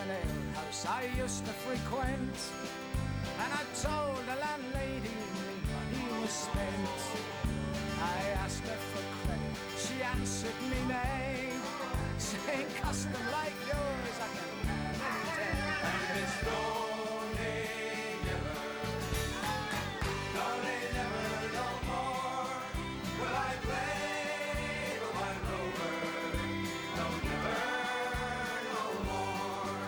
an alehouse I used to frequent, and I told the landlady my money was spent. I asked her for credit, she answered me nay, saying custom like yours I can have any day. And it's no, nay, never, no, nay, never, no more will I play the white rover, no, never, no more.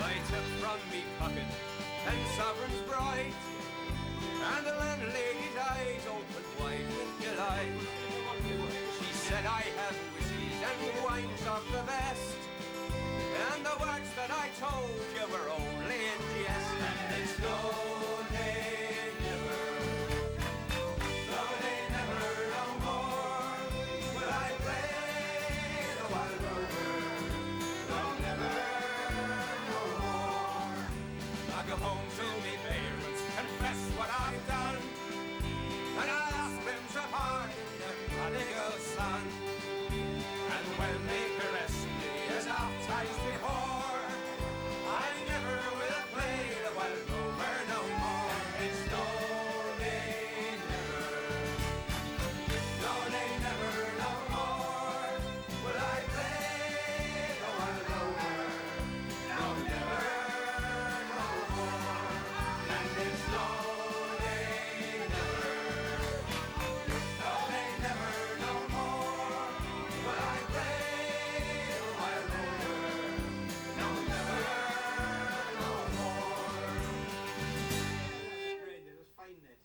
I took from me pocket and sovereigns bright, and the landlady's eyes opened wide with delight. She said, I have whiskies and wines of the best, and the words that I told you were only in jest. And it's no, nay, never, no, nay, never, no more will I play the wild rover, no, never, no more. I go home to me parents, confess what I've done, and I'll ask them to pardon their prodigal son. And when they caress me as oft times before, I never will play the wild rover no more. It's no, nay, never, no, nay, never, no more will I play the wild rover, no, never, no more. And it's no, nay, never, no, nay, never, no more will I play the wild rover, no, never, no more. Great, let us find it.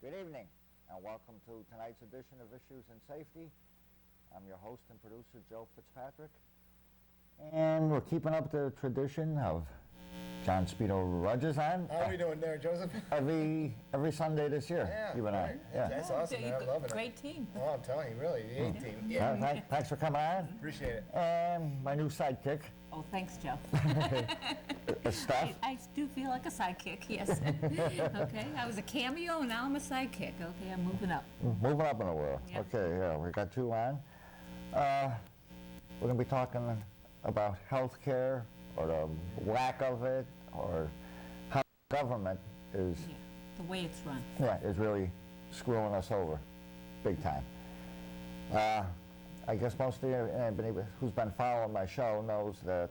Good evening, and welcome to tonight's edition of Issues in Safety. I'm your host and producer, Joe FitzPatrick, and we're keeping up the tradition of John Speedo Rogers on How are we doing there, Joseph? every Sunday this year. Yeah, you and I. right. Yeah. That's awesome, man. I'm loving it. Great team. Oh, I'm telling you, really, the A-team. Yeah, Thanks for coming on. appreciate it. And my new sidekick, Oh, thanks, Joe. Stef. I do feel like a sidekick, yes. Okay, I was a cameo, and now I'm a sidekick. Okay, I'm moving up. Moving up in the world. Yep. Okay, yeah, we got you on. We're going to be talking about health care, or the lack of it, or how government is, Yeah, the way it's run. is really screwing us over big time. I guess most of you, anybody who's been following my show knows that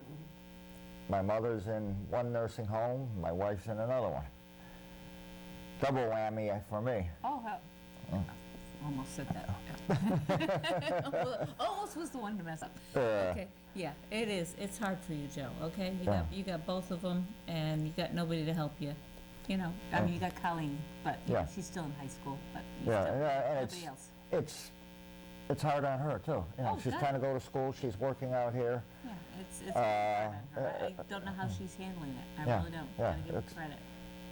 my mother's in one nursing home, my wife's in another one. Double whammy for me. Oh, almost said that. Almost was the one to mess up. Okay, yeah, it is. It's hard for you, Joe. Okay, you got both of them, and you got nobody to help you. You know, I mean, you got Colleen, but you know, she's still in high school. But you still, and nobody else. it's hard on her too. You know, Oh, she's good. trying to go to school. She's working out here. Yeah, it's hard on her. I don't know how she's handling it. I really don't. Gotta give her credit.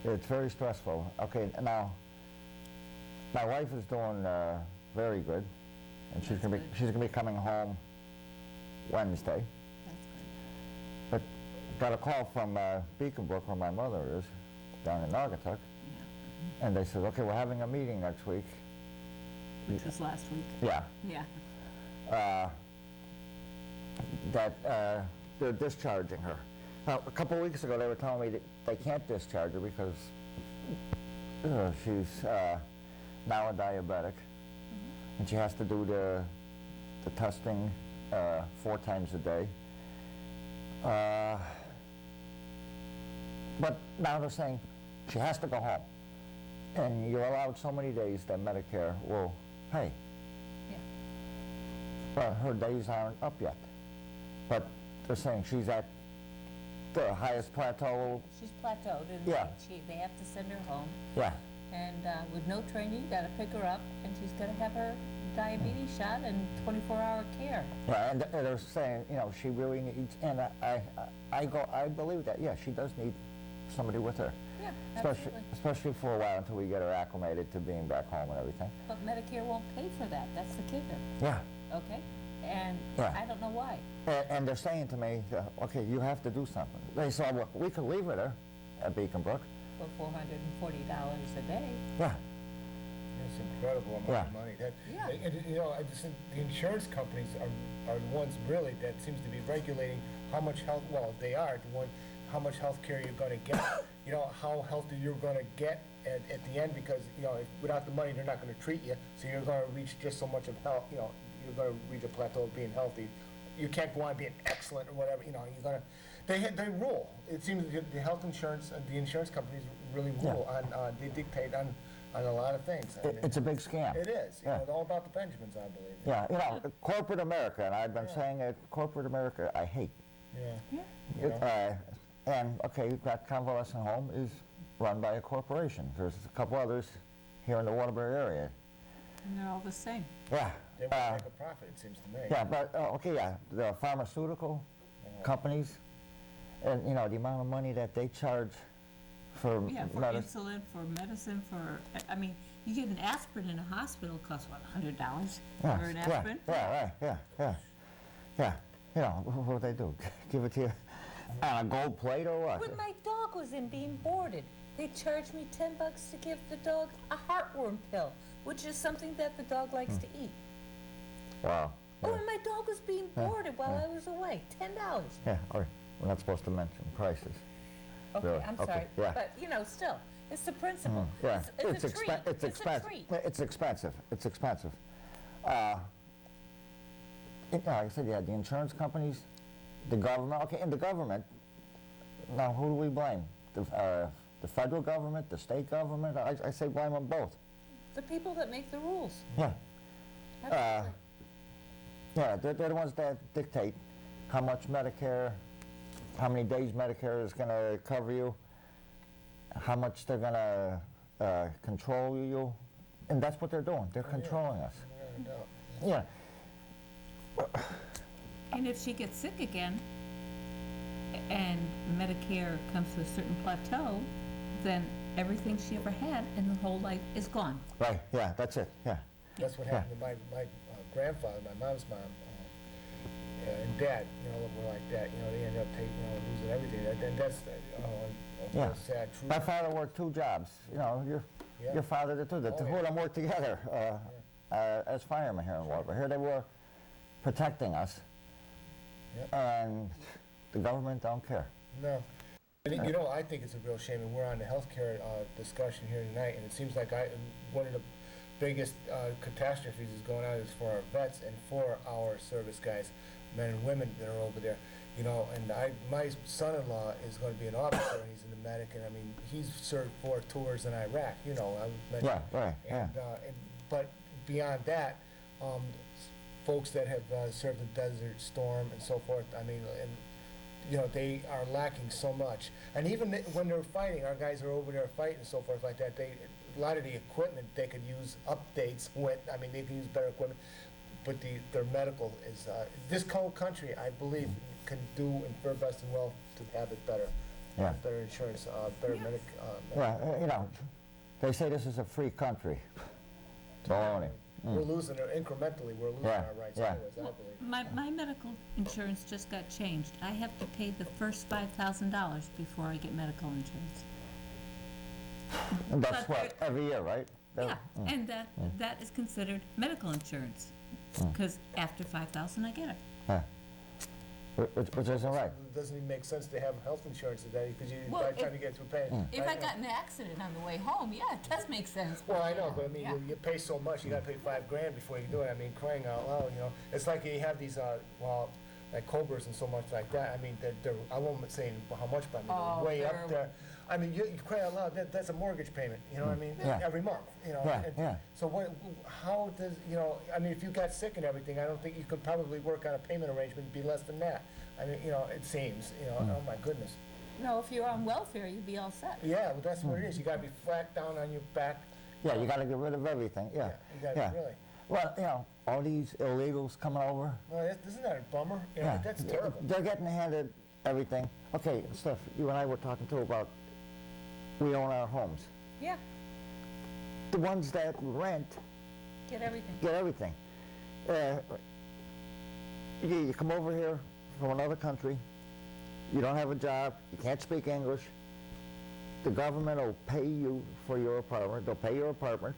It's very stressful. Okay, now my wife is doing very good, and she's gonna be coming home Wednesday. That's good. But got a call from Beacon Brook, where my mother is, down in Naugatuck, Yeah, and they said, okay, we're having a meeting next week. which was last week. Yeah. Yeah. That they're discharging her. Now, a couple of weeks ago, they were telling me that they can't discharge her because she's now a diabetic, and she has to do the testing 4 times a day. But now they're saying she has to go home, and you're allowed so many days that Medicare will pay. Yeah. But her days aren't up yet. But they're saying she's at the highest plateau. She's plateaued, and Yeah. they have to send her home. Yeah. And with no training, you got to pick her up, and she's going to have her diabetes shot and 24-hour care. Yeah, and they're saying, you know, she really needs, and I believe that, yeah, she does need somebody with her. Yeah, absolutely. Especially for a while until we get her acclimated to being back home and everything. But Medicare won't pay for that. That's the kicker. Yeah. Okay? And Yeah. I don't know why. And they're saying to me, okay, you have to do something. They said, well, we could leave her there at Beacon Brook. For $440 a day. Yeah. incredible amount Yeah. of money. That, Yeah. you know, I just think the insurance companies are the ones really that seems to be regulating how much health, well, they are the one, how much health care you're gonna get, you know, how healthy you're gonna get at the end, because, you know, without the money, they're not gonna treat you, so you're gonna reach just so much of health, you know, you're gonna reach a plateau of being healthy. You can't go on being excellent or whatever, you know, you're gonna, they rule. It seems that the health insurance, the insurance companies really rule on, they dictate on a lot of things. It's a big scam. It is, you Yeah. know, it's all about the Benjamins, I believe. Yeah, you know, corporate America, and I've been saying it, corporate America, I hate. Yeah. Yeah. You know? And, okay, that convalescent home is run by a corporation. There's a couple others here in the Waterbury area. And they're all the same. Yeah. They want to make a profit, it seems to me. Yeah, but, okay, yeah, the pharmaceutical companies, and, you know, the amount of money that they charge for Yeah, for medicine. insulin, for medicine, for, I mean, you get an aspirin in a hospital, costs what, $100 Yeah, for an yeah, aspirin? yeah, right, yeah. You know, what do they do? Give it to you on a gold plate or what? When my dog was in being boarded, they charged me $10 to give the dog a heartworm pill, which is something that the dog likes to eat. Wow. Oh, and my dog was being boarded while I was away, $10. Yeah, all right. We're not supposed to mention prices. Okay, Really? I'm Okay, sorry, yeah. but, you know, still, it's the principle. Yeah, It's a treat. it's It's a expensive. treat. It's expensive. It's expensive. Like I said, yeah, the insurance companies, the government. Okay, and the government. Now, who do we blame? The federal government, the state government. I say blame them both. The people that make the rules. Yeah, Absolutely. yeah. They're the ones that dictate how much Medicare, how many days Medicare is going to cover you, how much they're going to control you, and that's what they're doing. They're controlling us. Yeah. And if she gets sick again, and Medicare comes to a certain plateau, then everything she ever had in her whole life is gone. Right. Yeah. That's it. Yeah. That's what happened to my grandfather, my mom's mom, and dad. You know, were like that. You know, they ended up losing everything. And that's Yeah. sad truth. My father worked 2 jobs. You know, your father did too. The two of them worked together as firemen here in Waterbury. Here they were protecting us, and the government don't care. No. And you know, I think it's a real shame, and we're on the healthcare discussion here tonight, and it seems like one of the biggest catastrophes is going on is for our vets and for our service guys, men and women that are over there. You know, and my son-in-law is going to be an officer, and he's in the medic, and I mean, he's served 4 tours in Iraq, you know, I was mentioning. Yeah, right, yeah. But beyond that, folks that have served the Desert Storm and so forth, I mean, and you know, they are lacking so much. And even when they're fighting, our guys are over there fighting and so forth like that, a lot of the equipment they could use updates with, I mean, they can use better equipment, but their medical is, this whole country, I believe, can do and fare best and well to have it better. Yeah. Better insurance, better medic. Well, you know, they say this is a free country. Baloney. We're losing it incrementally, we're losing Yeah, our rights yeah. anyways, I believe. My medical insurance just got changed. I have to pay the first $5,000 before I get medical insurance. And that's But what, every year, right? Yeah, and that is considered medical insurance, because after 5,000 I get it. Yeah. Which isn't right. It doesn't even make sense to have health insurance today, because Well, by the time you get through paying. If I got in an accident on the way home, yeah, it does make sense. Well, I know, but I mean, Yeah. you pay so much, you gotta pay $5,000 before you do it. I mean, crying out loud, you know. It's like you have these, like Cobras and so much like that. I mean, they're I won't say how much, but I mean, Oh, they're way they're- up there. I mean, you cry out loud, that's a mortgage payment, you know what I mean? Yeah. Every month, you know. Yeah, And yeah. So how does, you know, I mean, if you got sick and everything, I don't think you could probably work on a payment arrangement and be less than that. I mean, you know, it seems, you know, oh my goodness. No, if you're on welfare, you'd be all set. Yeah, well, that's what it is. You gotta be flat down on your back. Yeah, you gotta get rid of everything, yeah. You gotta really. Well, you know, all these illegals coming over. Well, isn't that a bummer? You know, Yeah. that's terrible. They're getting handed everything. Okay, Steph, you and I were talking too about we own our homes. Yeah, The ones that rent get everything. get everything. You come over here from another country, you don't have a job, you can't speak English, the government will pay you for your apartment, they'll pay your apartment,